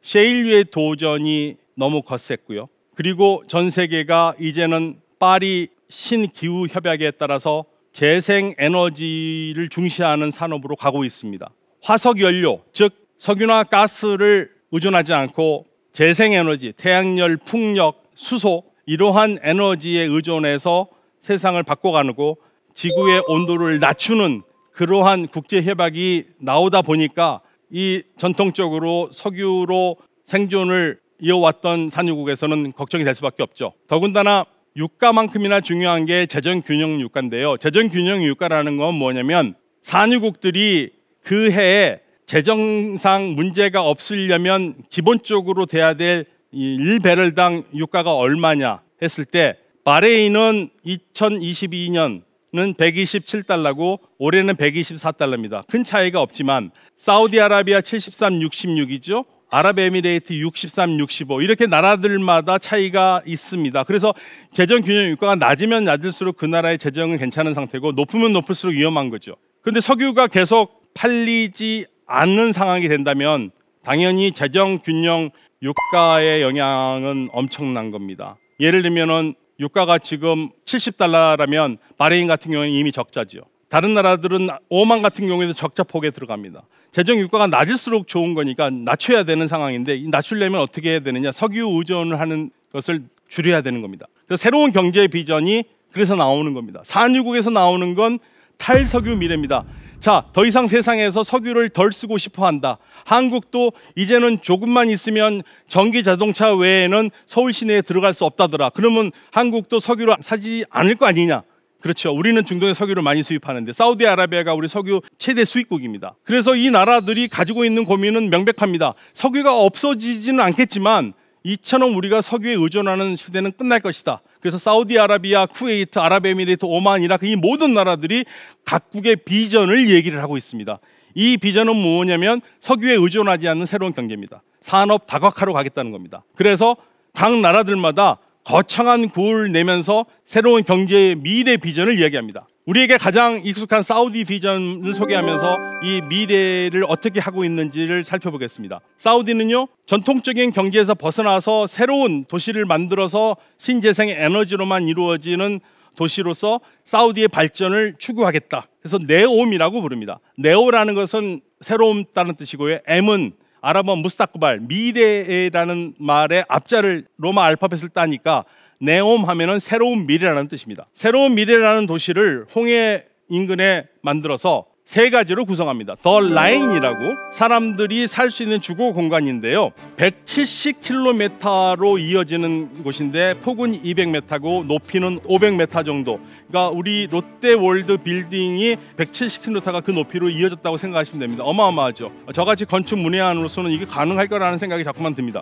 셰일류의 도전이 너무 거셌고요. 그리고 전 세계가 이제는 파리 신기후 협약에 따라서 재생 에너지를 중시하는 산업으로 가고 있습니다. 화석 연료, 즉 석유나 가스를 의존하지 않고 재생 에너지, 태양열, 풍력, 수소 이러한 에너지에 의존해서 세상을 바꿔가고 지구의 온도를 낮추는 그러한 국제 협약이 나오다 보니까 이 전통적으로 석유로 생존을 이어왔던 산유국에서는 걱정이 될 수밖에 없죠. 더군다나 유가만큼이나 중요한 게 재정균형 유가인데요. 재정균형 유가라는 건 뭐냐면 산유국들이 그 해에 재정상 문제가 없으려면 기본적으로 돼야 될 1배럴당 유가가 얼마냐 했을 때 바레인은 2022년은 127달러고 올해는 124달러입니다. 큰 차이가 없지만 사우디아라비아 73, 66이죠. 아랍에미레이트 63, 65 이렇게 나라들마다 차이가 있습니다. 그래서 재정균형 유가가 낮으면 낮을수록 그 나라의 재정은 괜찮은 상태고 높으면 높을수록 위험한 거죠. 그런데 석유가 계속 팔리지 않는 상황이 된다면 당연히 재정균형 유가의 영향은 엄청난 겁니다. 예를 들면은 유가가 지금 70달러라면 바레인 같은 경우는 이미 적자죠. 다른 나라들은 오만 같은 경우에도 적자 폭에 들어갑니다. 재정 유가가 낮을수록 좋은 거니까 낮춰야 되는 상황인데 낮추려면 어떻게 해야 되느냐? 석유 의존을 하는 것을 줄여야 되는 겁니다. 그래서 새로운 경제 비전이 그래서 나오는 겁니다. 산유국에서 나오는 건 탈석유 미래입니다. 자, 더 이상 세상에서 석유를 덜 쓰고 싶어 한다. 한국도 이제는 조금만 있으면 전기 자동차 외에는 서울 시내에 들어갈 수 없다더라. 그러면 한국도 석유를 사지 않을 거 아니냐? 그렇죠. 우리는 중동에 석유를 많이 수입하는데 사우디아라비아가 우리 석유 최대 수입국입니다. 그래서 이 나라들이 가지고 있는 고민은 명백합니다. 석유가 없어지지는 않겠지만 이처럼 우리가 석유에 의존하는 시대는 끝날 것이다. 그래서 사우디아라비아, 쿠웨이트, 아랍에미레이트, 오만, 이라크 이 모든 나라들이 각국의 비전을 얘기를 하고 있습니다. 이 비전은 뭐냐면 석유에 의존하지 않는 새로운 경제입니다. 산업 다각화로 가겠다는 겁니다. 그래서 각 나라들마다 거창한 구호를 내면서 새로운 경제의 미래 비전을 이야기합니다. 우리에게 가장 익숙한 사우디 비전을 소개하면서 이 미래를 어떻게 하고 있는지를 살펴보겠습니다. 사우디는요, 전통적인 경제에서 벗어나서 새로운 도시를 만들어서 신재생 에너지로만 이루어지는 도시로서 사우디의 발전을 추구하겠다. 그래서 네옴이라고 부릅니다. 네오라는 것은 새로움다는 뜻이고요. M은 아랍어 무스타크발, 미래라는 말의 앞자를 로마 알파벳을 따니까 네옴 하면은 새로운 미래라는 뜻입니다. 새로운 미래라는 도시를 홍해 인근에 만들어서 세 가지로 구성합니다. 더 라인이라고 사람들이 살 수 있는 주거 공간인데요. 170km로 이어지는 곳인데 폭은 200m고 높이는 500m 정도. 그러니까 우리 롯데월드 빌딩이 170km가 그 높이로 이어졌다고 생각하시면 됩니다. 어마어마하죠. 저같이 건축 문외한으로서는 이게 가능할 거라는 생각이 자꾸만 듭니다.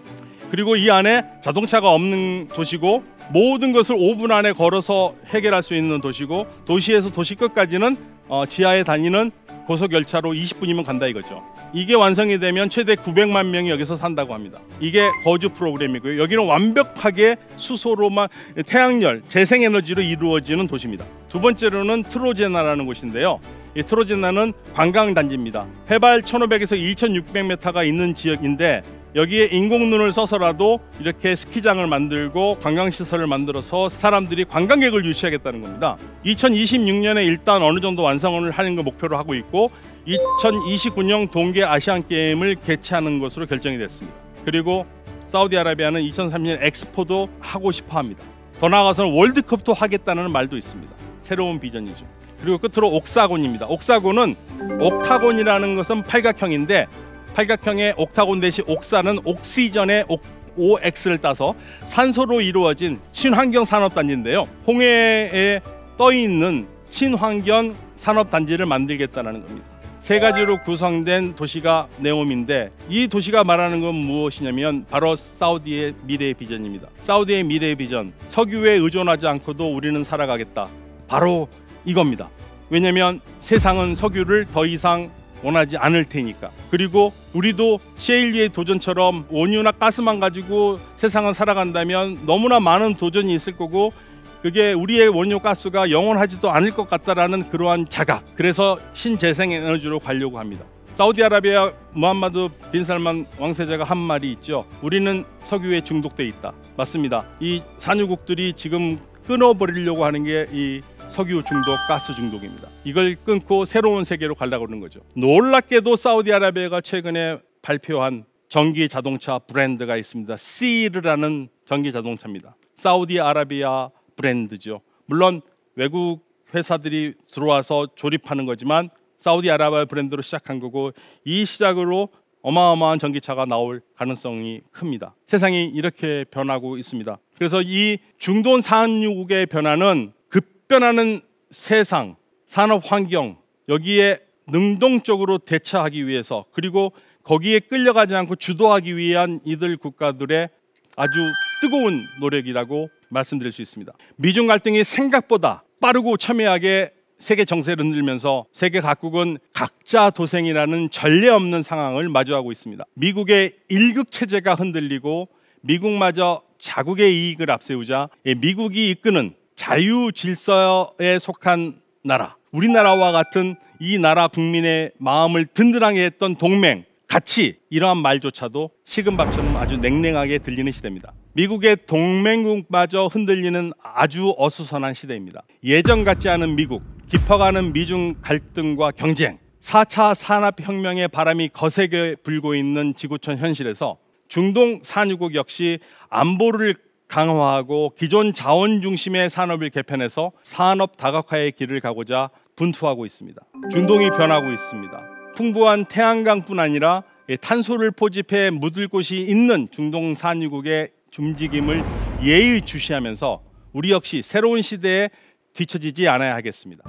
그리고 이 안에 자동차가 없는 도시고 모든 것을 5분 안에 걸어서 해결할 수 있는 도시고 도시에서 도시 끝까지는 지하에 다니는 고속열차로 20분이면 간다 이거죠. 이게 완성이 되면 최대 900만 명이 여기서 산다고 합니다. 이게 거주 프로그램이고요. 여기는 완벽하게 수소로만 태양열, 재생에너지로 이루어지는 도시입니다. 두 번째로는 트로제나라는 곳인데요. 이 트로제나는 관광단지입니다. 해발 1500에서 2600m가 있는 지역인데 여기에 인공눈을 써서라도 이렇게 스키장을 만들고 관광시설을 만들어서 사람들이 관광객을 유치하겠다는 겁니다. 2026년에 일단 어느 정도 완성을 하는 걸 목표로 하고 있고 2029년 동계 아시안게임을 개최하는 것으로 결정이 됐습니다. 그리고 사우디아라비아는 2030년 엑스포도 하고 싶어 합니다. 더 나아가서는 월드컵도 하겠다는 말도 있습니다. 새로운 비전이죠. 그리고 끝으로 옥사곤입니다. 옥사곤은 옥타곤이라는 것은 팔각형인데 팔각형의 옥타곤 대신 옥사는 옥시전의 OX를 따서 산소로 이루어진 친환경 산업단지인데요. 홍해에 떠있는 친환경 산업단지를 만들겠다는 겁니다. 세 가지로 구성된 도시가 네옴인데 이 도시가 말하는 건 무엇이냐면 바로 사우디의 미래의 비전입니다. 사우디의 미래의 비전, 석유에 의존하지 않고도 우리는 살아가겠다. 바로 이겁니다. 왜냐하면 세상은 석유를 더 이상 원하지 않을 테니까. 그리고 우리도 셰일리의 도전처럼 원유나 가스만 가지고 세상을 살아간다면 너무나 많은 도전이 있을 거고 그게 우리의 원유 가스가 영원하지도 않을 것 같다라는 그러한 자각. 그래서 신재생 에너지로 가려고 합니다. 사우디아라비아 무함마드 빈 살만 왕세자가 한 말이 있죠. 우리는 석유에 중독돼 있다. 맞습니다. 이 산유국들이 지금 끊어버리려고 하는 게 이 석유 중독, 가스 중독입니다. 이걸 끊고 새로운 세계로 가려고 하는 거죠. 놀랍게도 사우디아라비아가 최근에 발표한 전기 자동차 브랜드가 있습니다. 시르라는 전기 자동차입니다. 사우디아라비아 브랜드죠. 물론 외국 회사들이 들어와서 조립하는 거지만 사우디아라비아 브랜드로 시작한 거고, 이 시작으로 어마어마한 전기차가 나올 가능성이 큽니다. 세상이 이렇게 변하고 있습니다. 그래서 이 중동 산유국의 변화는 급변하는 세상, 산업 환경, 여기에 능동적으로 대처하기 위해서, 그리고 거기에 끌려가지 않고 주도하기 위한 이들 국가들의 아주 뜨거운 노력이라고 말씀드릴 수 있습니다. 미중 갈등이 생각보다 빠르고 첨예하게 세계 정세를 흔들면서 세계 각국은 각자 도생이라는 전례 없는 상황을 마주하고 있습니다. 미국의 일극 체제가 흔들리고 미국마저 자국의 이익을 앞세우자 미국이 이끄는 자유 질서에 속한 나라, 우리나라와 같은 이 나라 국민의 마음을 든든하게 했던 동맹, 가치, 이러한 말조차도 식은밥처럼 아주 냉랭하게 들리는 시대입니다. 미국의 동맹국마저 흔들리는 아주 어수선한 시대입니다. 예전 같지 않은 미국, 깊어가는 미중 갈등과 경쟁, 4차 산업혁명의 바람이 거세게 불고 있는 지구촌 현실에서 중동 산유국 역시 안보를 강화하고 기존 자원 중심의 산업을 개편해서 산업 다각화의 길을 가고자 분투하고 있습니다. 중동이 변하고 있습니다. 풍부한 태양광뿐 아니라 탄소를 포집해 묻을 곳이 있는 중동 산유국의 움직임을 예의주시하면서 우리 역시 새로운 시대에 뒤처지지 않아야 하겠습니다.